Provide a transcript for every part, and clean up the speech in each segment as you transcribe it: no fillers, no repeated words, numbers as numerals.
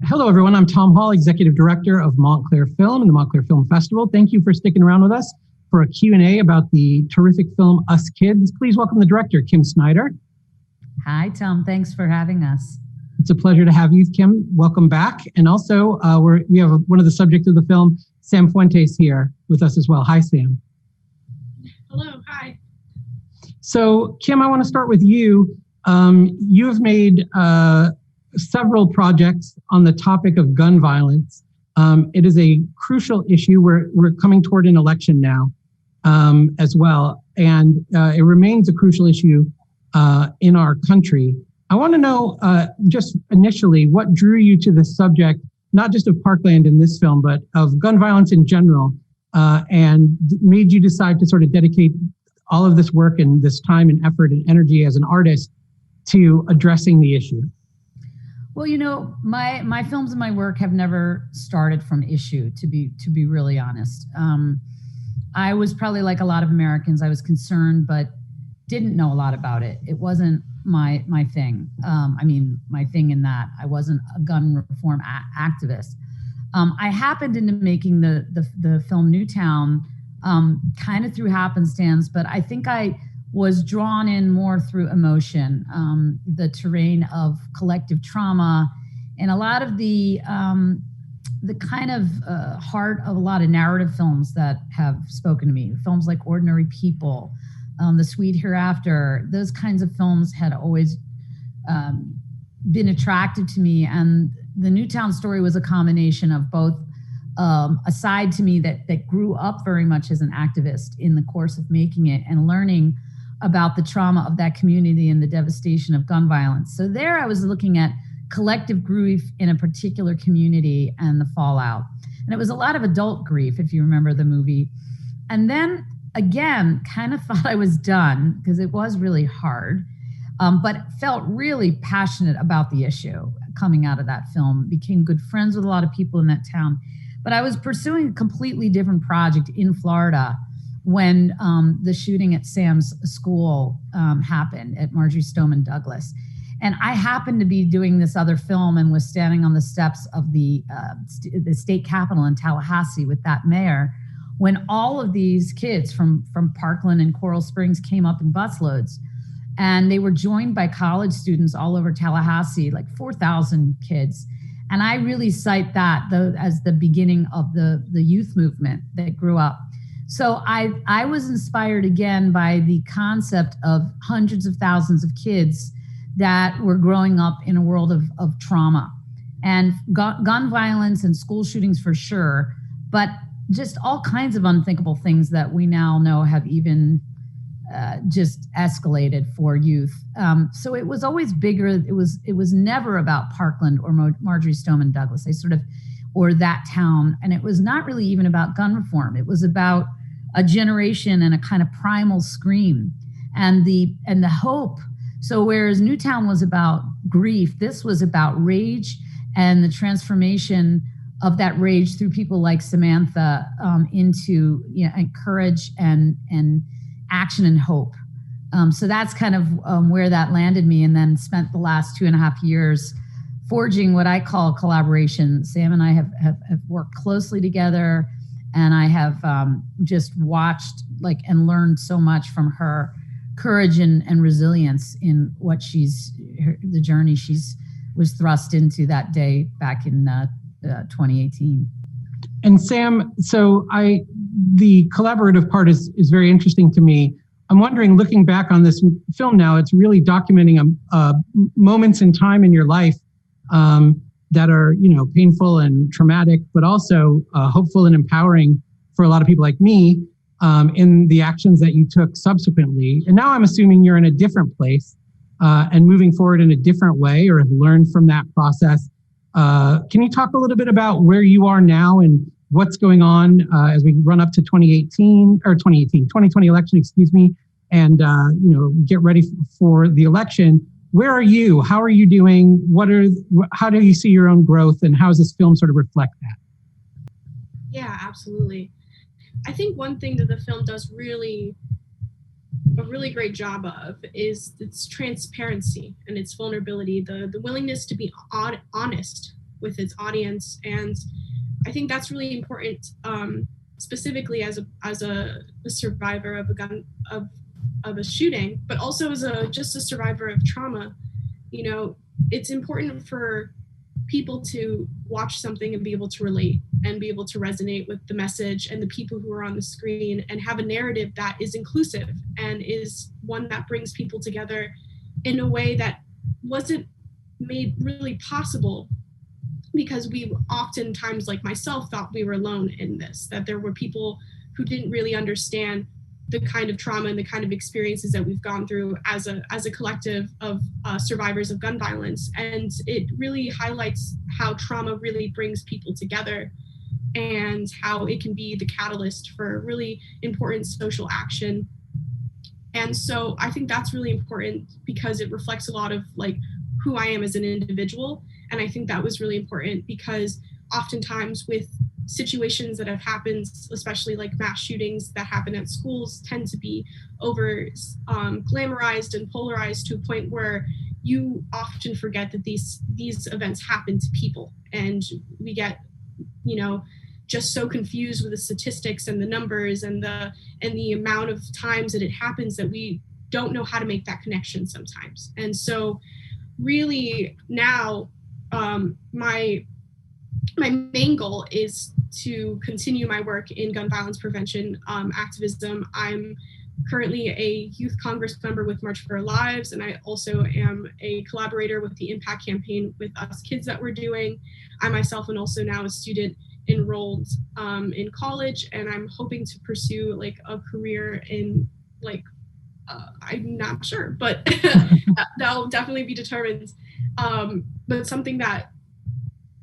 Hello, everyone. I'm Tom Hall, Executive Director of Montclair Film and the Montclair Film Festival. Thank you for sticking around with us for a Q&A about the terrific film Us Kids. Please welcome the director, Kim Snyder. Hi, Tom. Thanks for having us. It's a pleasure to have you, Kim. Welcome back. And also, we have one of the subjects of the film, Sam Fuentes, here with us as well. Hi, Sam. Hello. Hi. So, Kim, I want to start with you. You have made several projects on the topic of gun violence. It is a crucial issue. We're coming toward an election now as well, and it remains a crucial issue in our country. I want to know just initially what drew you to this subject, not just of Parkland in this film, but of gun violence in general, and made you decide to sort of dedicate all of this work and this time and effort and energy as an artist to addressing the issue. Well, you know, my films and my work have never started from issue, to be really honest. I was probably like a lot of Americans. I was concerned, but didn't know a lot about it. It wasn't my thing. My thing in that I wasn't a gun reform activist. I happened into making the film Newtown kind of through happenstance, but I think I was drawn in more through emotion, the terrain of collective trauma, and a lot of the kind of heart of a lot of narrative films that have spoken to me. Films like Ordinary People, The Sweet Hereafter, those kinds of films had always been attractive to me. And the Newtown story was a combination of both a side to me that grew up very much as an activist in the course of making it and learning about the trauma of that community and the devastation of gun violence. So there I was looking at collective grief in a particular community and the fallout. And it was a lot of adult grief, if you remember the movie. And then again, kind of thought I was done because it was really hard, but felt really passionate about the issue coming out of that film. Became good friends with a lot of people in that town. But I was pursuing a completely different project in Florida when the shooting at Sam's school happened at Marjory Stoneman Douglas. And I happened to be doing this other film and was standing on the steps of the state capitol in Tallahassee with that mayor when all of these kids from Parkland and Coral Springs came up in busloads. And they were joined by college students all over Tallahassee, like 4,000 kids. And I really cite that as the beginning of the youth movement that grew up. So I was inspired again by the concept of hundreds of thousands of kids that were growing up in a world of trauma and gun violence and school shootings for sure, but just all kinds of unthinkable things that we now know have even just escalated for youth. So it was always bigger. It was never about Parkland or Marjory Stoneman Douglas, or that town. And it was not really even about gun reform. It was about a generation and a kind of primal scream and the hope. So whereas Newtown was about grief, this was about rage and the transformation of that rage through people like Samantha into courage and action and hope. So that's kind of where that landed me, and then spent the last 2.5 years forging what I call collaboration. Sam and I have worked closely together, and I have just watched and learned so much from her courage and resilience in what the journey she's was thrust into that day back in 2018. And Sam, so the collaborative part is very interesting to me. I'm wondering, looking back on this film now, it's really documenting moments in time in your life that are, painful and traumatic, but also hopeful and empowering for a lot of people like me in the actions that you took subsequently. And now I'm assuming you're in a different place and moving forward in a different way, or have learned from that process. Can you talk a little bit about where you are now and what's going on as we run up to 2020 election, and get ready for the election? Where are you? How are you doing? How do you see your own growth, and how does this film sort of reflect that? Yeah, absolutely. I think one thing that the film does a really great job of is its transparency and its vulnerability, the willingness to be honest with its audience. And I think that's really important, specifically as a survivor of a shooting, but also as just a survivor of trauma. You know, it's important for people to watch something and be able to relate and be able to resonate with the message and the people who are on the screen, and have a narrative that is inclusive and is one that brings people together in a way that wasn't made really possible because we oftentimes, like myself, thought we were alone in this, that there were people who didn't really understand the kind of trauma and the kind of experiences that we've gone through as a collective of survivors of gun violence. And it really highlights how trauma really brings people together and how it can be the catalyst for really important social action. And so I think that's really important because it reflects a lot of like who I am as an individual. And I think that was really important because oftentimes with situations that have happened, especially like mass shootings that happen at schools, tend to be over glamorized and polarized to a point where you often forget that these events happen to people, and we get, you know, just so confused with the statistics and the numbers and the amount of times that it happens that we don't know how to make that connection sometimes. And so really now my main goal is to continue my work in gun violence prevention activism. I'm currently a youth Congress member with March for Our Lives, and I also am a collaborator with the Impact campaign with Us Kids that we're doing. I myself am also now a student enrolled in college, and I'm hoping to pursue like a career in like, I'm not sure, but that'll definitely be determined. But something that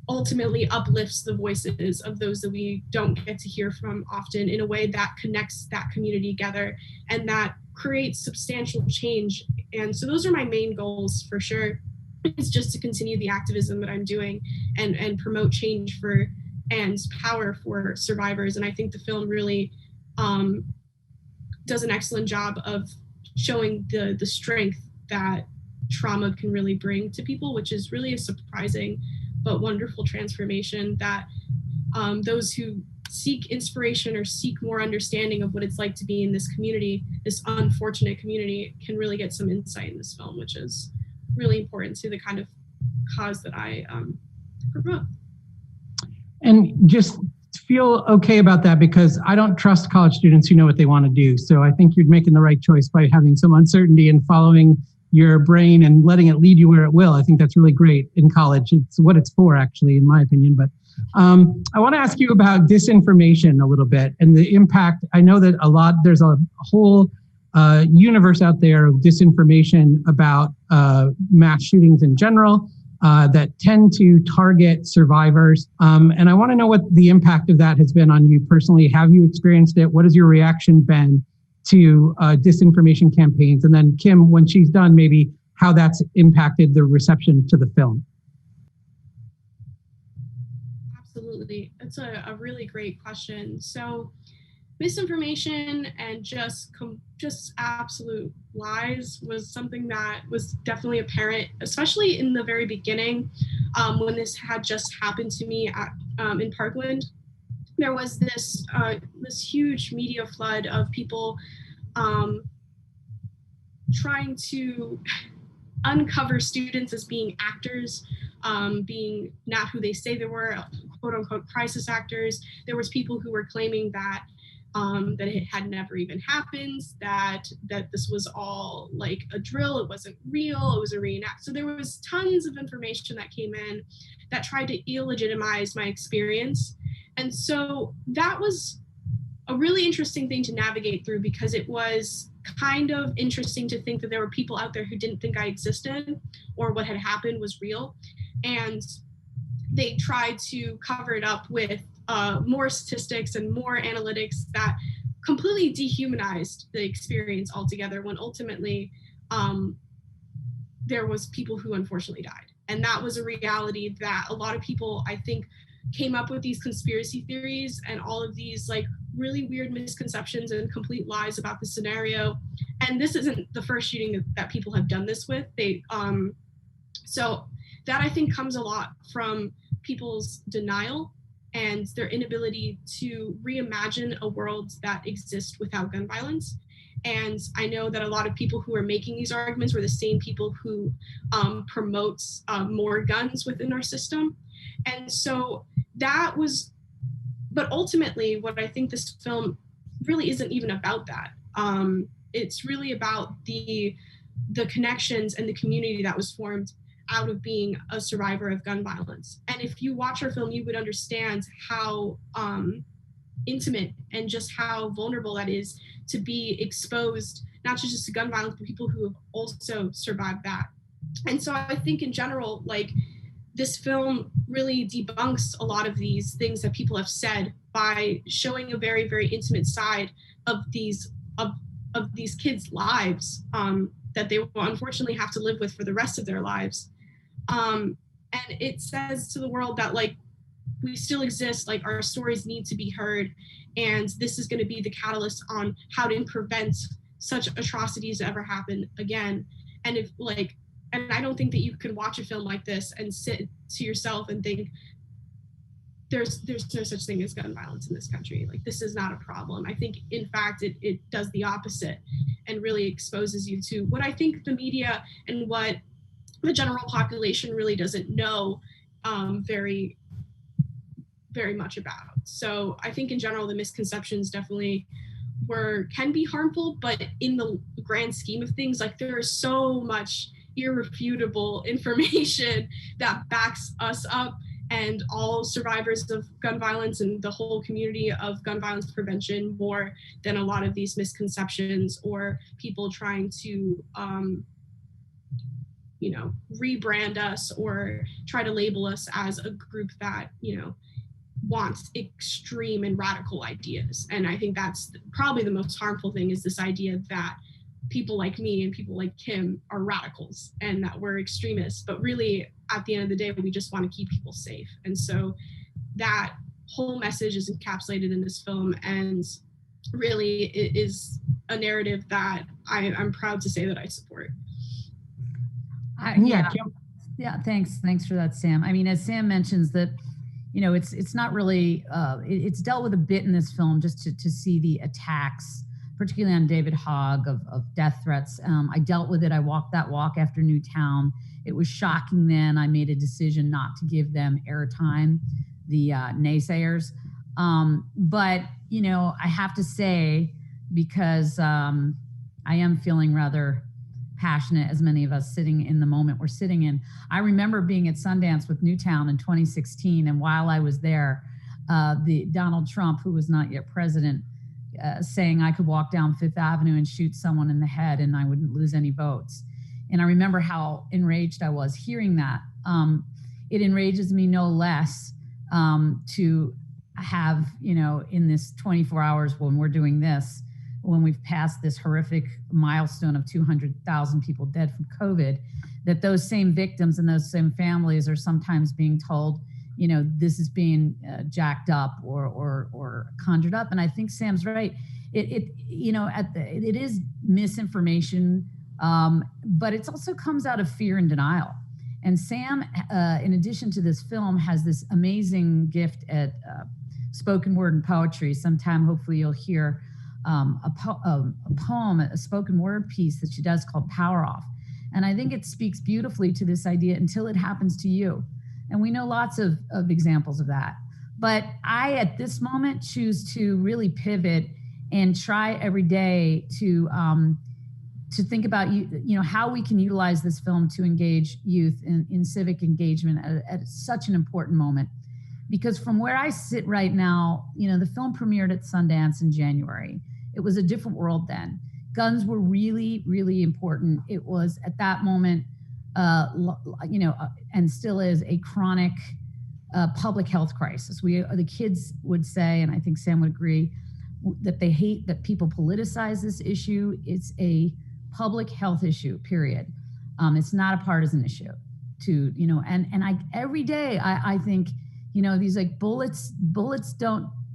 ultimately uplifts the voices of those that we don't get to hear from often in a way that connects that community together and that creates substantial change. And so those are my main goals for sure. It's just to continue the activism that I'm doing and promote change for and power for survivors. And I think the film really does an excellent job of showing the strength that trauma can really bring to people, which is really a surprising but wonderful transformation that those who seek inspiration or seek more understanding of what it's like to be in this community, this unfortunate community, can really get some insight in this film, which is really important to the kind of cause that I promote. And just feel okay about that, because I don't trust college students who know what they want to do. So I think you're making the right choice by having some uncertainty and following your brain and letting it lead you where it will. I think that's really great in college. It's what it's for, actually, in my opinion. But I want to ask you about disinformation a little bit and the impact. I know that there's a whole universe out there of disinformation about mass shootings in general that tend to target survivors. And I want to know what the impact of that has been on you personally. Have you experienced it? What has your reaction been to disinformation campaigns? And then Kim, when she's done, maybe how that's impacted the reception to the film. Absolutely. It's a really great question. So misinformation and just absolute lies was something that was definitely apparent, especially in the very beginning when this had just happened to me in Parkland. There was this huge media flood of people trying to uncover students as being actors, being not who they say they were, quote unquote crisis actors. There was people who were claiming that that it had never even happened, that this was all like a drill, it wasn't real, it was a reenact. So there was tons of information that came in that tried to illegitimize my experience. And so that was a really interesting thing to navigate through, because it was kind of interesting to think that there were people out there who didn't think I existed or what had happened was real. And they tried to cover it up with more statistics and more analytics that completely dehumanized the experience altogether, when ultimately there was people who unfortunately died. And that was a reality that a lot of people, I think, came up with these conspiracy theories and all of these like really weird misconceptions and complete lies about the scenario. And this isn't the first shooting that people have done this with. So that I think comes a lot from people's denial and their inability to reimagine a world that exists without gun violence. And I know that a lot of people who are making these arguments were the same people who promotes more guns within our system. And so that was, but ultimately what I think this film really isn't even about that. It's really about the connections and the community that was formed out of being a survivor of gun violence. And if you watch our film, you would understand how intimate and just how vulnerable that is to be exposed, not just to gun violence, but people who have also survived that. And so I think in general, like, this film really debunks a lot of these things that people have said by showing a very, very intimate side of these kids' lives that they will unfortunately have to live with for the rest of their lives. And it says to the world that, like, we still exist, like, our stories need to be heard, and this is going to be the catalyst on how to prevent such atrocities to ever happen again. And if, like, and I don't think that you can watch a film like this and sit to yourself and think there's no such thing as gun violence in this country. Like, this is not a problem. I think, in fact, it does the opposite and really exposes you to what I think the media and what the general population really doesn't know very, very much about. So I think in general, the misconceptions definitely can be harmful, but in the grand scheme of things, like, there is so much irrefutable information that backs us up and all survivors of gun violence and the whole community of gun violence prevention more than a lot of these misconceptions or people trying to rebrand us or try to label us as a group that, wants extreme and radical ideas. And I think that's probably the most harmful thing, is this idea that people like me and people like Kim are radicals and that we're extremists. But really, at the end of the day, we just want to keep people safe. And so that whole message is encapsulated in this film, and really it is a narrative that I'm proud to say that I support. Yeah, thanks for that, Sam. I mean, as Sam mentions that, it's not really, it's dealt with a bit in this film, just to see the attacks, particularly on David Hogg, of death threats. I dealt with it. I walked that walk after Newtown. It was shocking then. I made a decision not to give them airtime, the naysayers. But, I have to say, because I am feeling rather passionate, as many of us sitting in the moment we're sitting in. I remember being at Sundance with Newtown in 2016, and while I was there, the Donald Trump, who was not yet president, saying I could walk down Fifth Avenue and shoot someone in the head and I wouldn't lose any votes. And I remember how enraged I was hearing that. It enrages me no less to have, in this 24 hours when we're doing this, when we've passed this horrific milestone of 200,000 people dead from COVID, that those same victims and those same families are sometimes being told, this is being jacked up or conjured up. And I think Sam's right. It is misinformation, but it also comes out of fear and denial. And Sam, in addition to this film, has this amazing gift at spoken word and poetry. Sometime, hopefully, you'll hear a poem, a spoken word piece that she does called Power Off. And I think it speaks beautifully to this idea, until it happens to you. And we know lots of examples of that. But I, at this moment, choose to really pivot and try every day to think about how we can utilize this film to engage youth in civic engagement at such an important moment. Because from where I sit right now, the film premiered at Sundance in January. It was a different world then. Guns were really, really important. It was, at that moment, and still is, a chronic public health crisis. The kids would say, and I think Sam would agree, that they hate that people politicize this issue. It's a public health issue, period. It's not a partisan issue. Every day I think, these like bullets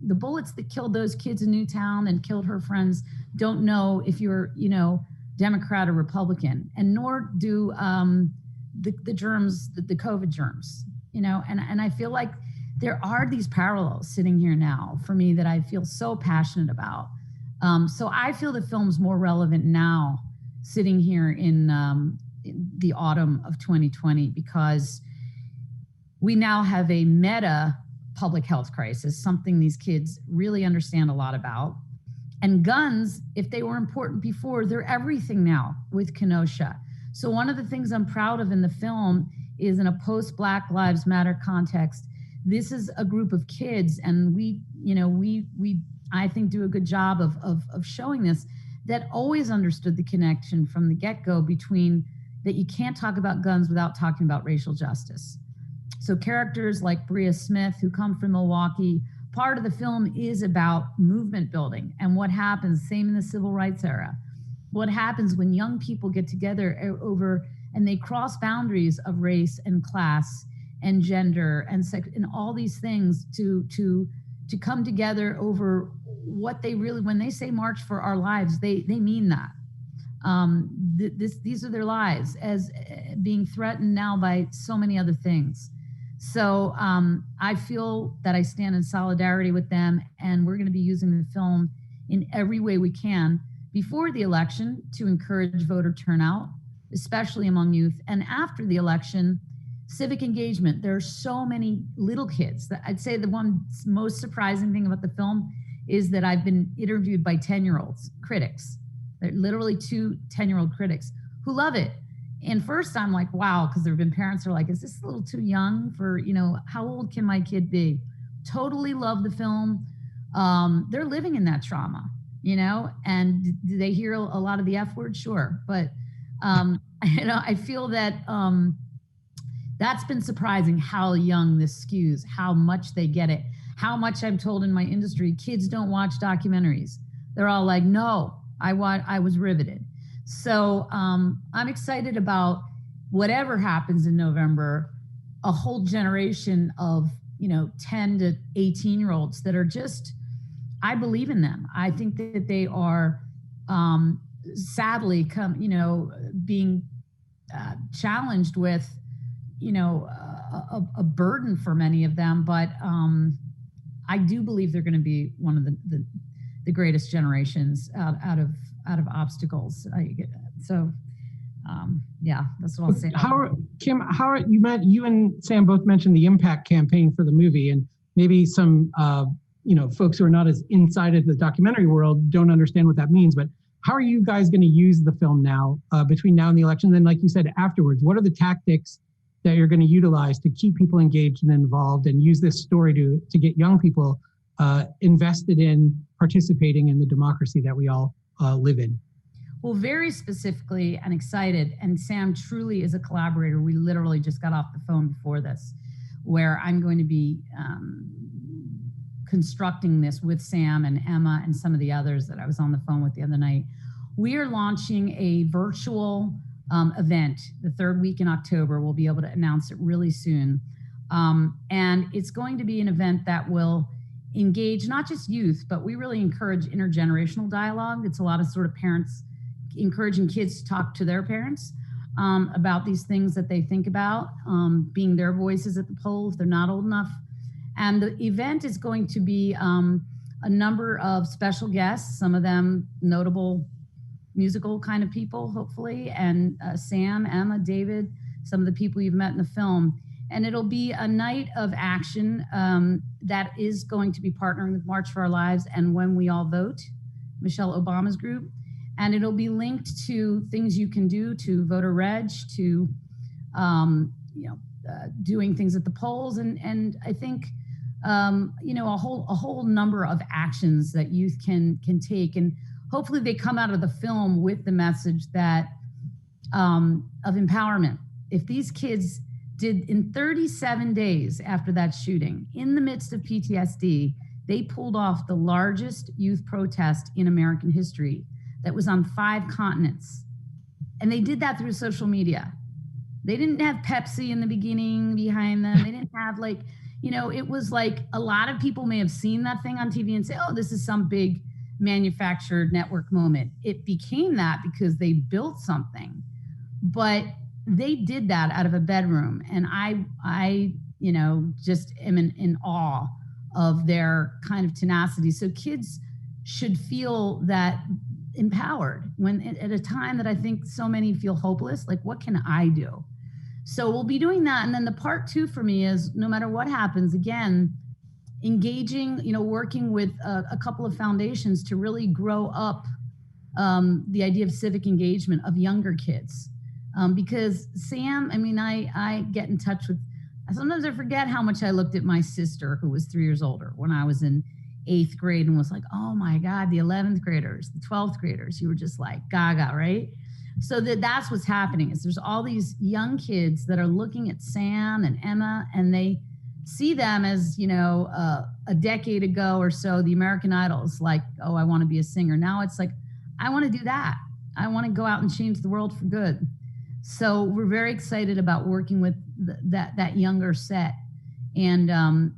the bullets that killed those kids in Newtown and killed her friends don't know if you're, Democrat or Republican, and nor do the germs, the COVID germs. and I feel like there are these parallels sitting here now for me that I feel so passionate about. So I feel the film's more relevant now, sitting here in the autumn of 2020, because we now have a meta public health crisis, something these kids really understand a lot about. And guns, if they were important before, they're everything now with Kenosha. So one of the things I'm proud of in the film is, in a post-Black Lives Matter context, this is a group of kids, and we I think do a good job of showing this, that always understood the connection from the get-go between that you can't talk about guns without talking about racial justice. So characters like Bria Smith, who come from Milwaukee, part of the film is about movement building and what happens, same in the civil rights era, what happens when young people get together over and they cross boundaries of race and class and gender and sex and all these things to come together over what they really, when they say march for our lives, they mean that. These are their lives as being threatened now by so many other things. So I feel that I stand in solidarity with them, and we're going to be using the film in every way we can before the election to encourage voter turnout, especially among youth, and after the election, civic engagement. There are so many little kids. I'd say the one most surprising thing about the film is that I've been interviewed by 10-year-olds, critics. They're literally 2 10-year-old critics who love it. And first I'm like, wow, because there have been parents who are like, is this a little too young for, how old can my kid be? Totally love the film. They're living in that trauma, and do they hear a lot of the F word? Sure. But, I feel that that's been surprising how young this skews, how much they get it, how much I'm told in my industry, kids don't watch documentaries. They're all like, no, I was riveted. So I'm excited about whatever happens in November, a whole generation of, 10 to 18-year-olds that are just, I believe in them. I think that they are sadly being challenged with, a burden for many of them. But I do believe they're going to be one of the greatest generations out of obstacles. That's what I'll say. Kim, you and Sam both mentioned the impact campaign for the movie, and maybe some folks who are not as inside of the documentary world don't understand what that means. But how are you guys going to use the film now, between now and the election? And then, like you said, afterwards, what are the tactics that you're going to utilize to keep people engaged and involved, and use this story to get young people invested in participating in the democracy that we all live in? Well, very specifically and excited, and Sam truly is a collaborator. We literally just got off the phone before this, where I'm going to be constructing this with Sam and Emma and some of the others that I was on the phone with the other night. We are launching a virtual event the 3rd week in October. We'll be able to announce it really soon. And it's going to be an event that will engage not just youth, but we really encourage intergenerational dialogue. It's a lot of sort of parents encouraging kids to talk to their parents about these things that they think about, being their voices at the poll if they're not old enough. And the event is going to be a number of special guests, some of them notable musical kind of people, hopefully, and Sam, Emma, David, some of the people you've met in the film. And it'll be a night of action that is going to be partnering with March for Our Lives and When We All Vote, Michelle Obama's group. And it'll be linked to things you can do, to voter reg, to doing things at the polls, and I think a whole number of actions that youth can take, and hopefully they come out of the film with the message that of empowerment. If these kids did in 37 days after that shooting, in the midst of PTSD, they pulled off the largest youth protest in American history that was on 5 continents. And they did that through social media. They didn't have Pepsi in the beginning behind them. They didn't have it was like a lot of people may have seen that thing on TV and say, oh, this is some big manufactured network moment. It became that because they built something, but they did that out of a bedroom. And I just am in awe of their kind of tenacity. So kids should feel that empowered when at a time that I think so many feel hopeless, like what can I do? So we'll be doing that. And then the part 2 for me is no matter what happens, again, engaging, working with a couple of foundations to really grow up the idea of civic engagement of younger kids. Because Sam, I get in touch with, sometimes I forget how much I looked at my sister who was 3 years older when I was in 8th grade and was like, oh my God, the 11th graders, the 12th graders, you were just like gaga, right? So that's what's happening is there's all these young kids that are looking at Sam and Emma and they see them as, a decade ago or so, the American Idols, like, oh, I want to be a singer. Now it's like, I want to do that. I want to go out and change the world for good. So we're very excited about working with that younger set and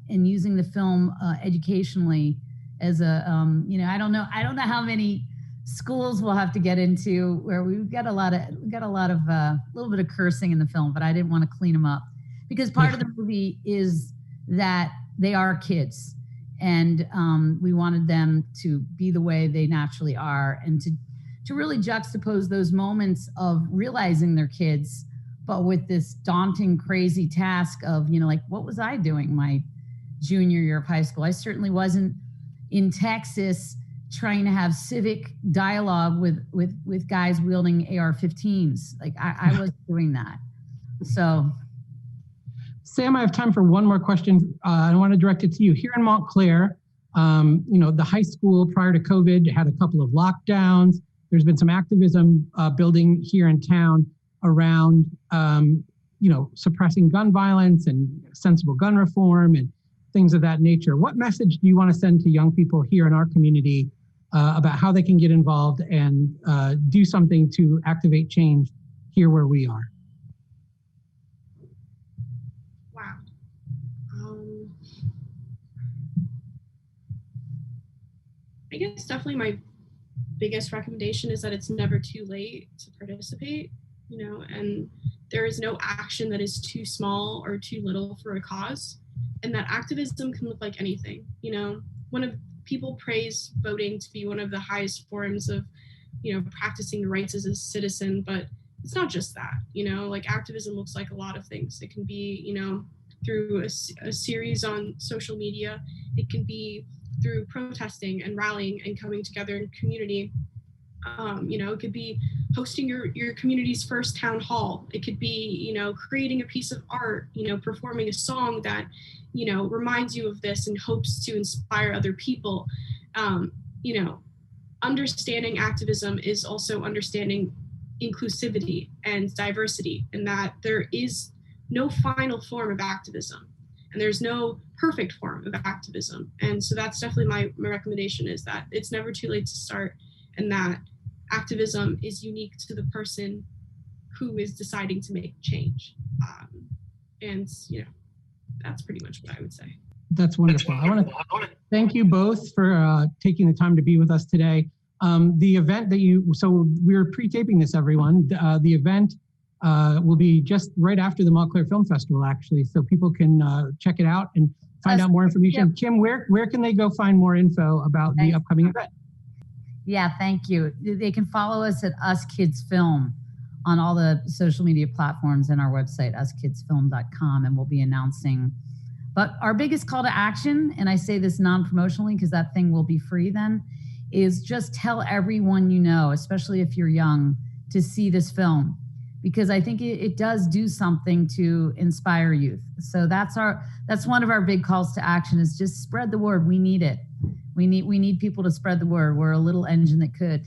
using the film educationally as a, I don't know how many schools we'll have to get into where we've got a little bit of cursing in the film, but I didn't want to clean them up because part of the movie is that they are kids and we wanted them to be the way they naturally are and to really juxtapose those moments of realizing they're kids, but with this daunting, crazy task of, what was I doing my junior year of high school? I certainly wasn't in Texas trying to have civic dialogue with guys wielding AR-15s. Like I wasn't doing that. So. Sam, I have time for one more question. I want to direct it to you. Here in Montclair, the high school prior to COVID had a couple of lockdowns. There's been some activism building here in town around, suppressing gun violence and sensible gun reform and things of that nature. What message do you want to send to young people here in our community about how they can get involved and do something to activate change here where we are? Wow. I guess definitely my biggest recommendation is that it's never too late to participate, and there is no action that is too small or too little for a cause, and that activism can look like anything. People praise voting to be one of the highest forms of, practicing the rights as a citizen, but it's not just that, like activism looks like a lot of things. It can be, through a series on social media. It can be through protesting and rallying and coming together in community. It could be hosting your community's first town hall. It could be, creating a piece of art, performing a song that, reminds you of this and hopes to inspire other people. Understanding activism is also understanding inclusivity and diversity, and that there is no final form of activism. And there's no perfect form of activism. And so that's definitely my recommendation, is that it's never too late to start, and that activism is unique to the person who is deciding to make change. That's pretty much what I would say. That's wonderful. I want to thank you both for taking the time to be with us today. The event so we're pre-taping this, everyone. The event will be just right after the Montclair Film Festival, actually, so people can check it out and find out more information. Yeah. Kim, where can they go find more info about the upcoming event? Yeah, thank you. They can follow us at Us Kids Film on all the social media platforms and our website, uskidsfilm.com, and we'll be announcing. But our biggest call to action, and I say this non-promotionally because that thing will be free then, is just tell everyone you know, especially if you're young, to see this film, because I think it does do something to inspire youth. So that's one of our big calls to action, is just spread the word. We need it. We need people to spread the word. We're a little engine that could.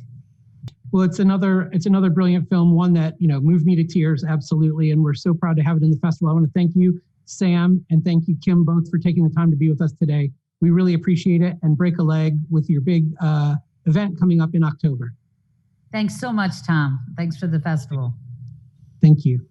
Well, it's another brilliant film, one that, moved me to tears, absolutely. And we're so proud to have it in the festival. I want to thank you, Sam, and thank you, Kim, both for taking the time to be with us today. We really appreciate it, and break a leg with your big event coming up in October. Thanks so much, Tom. Thanks for the festival. Thank you.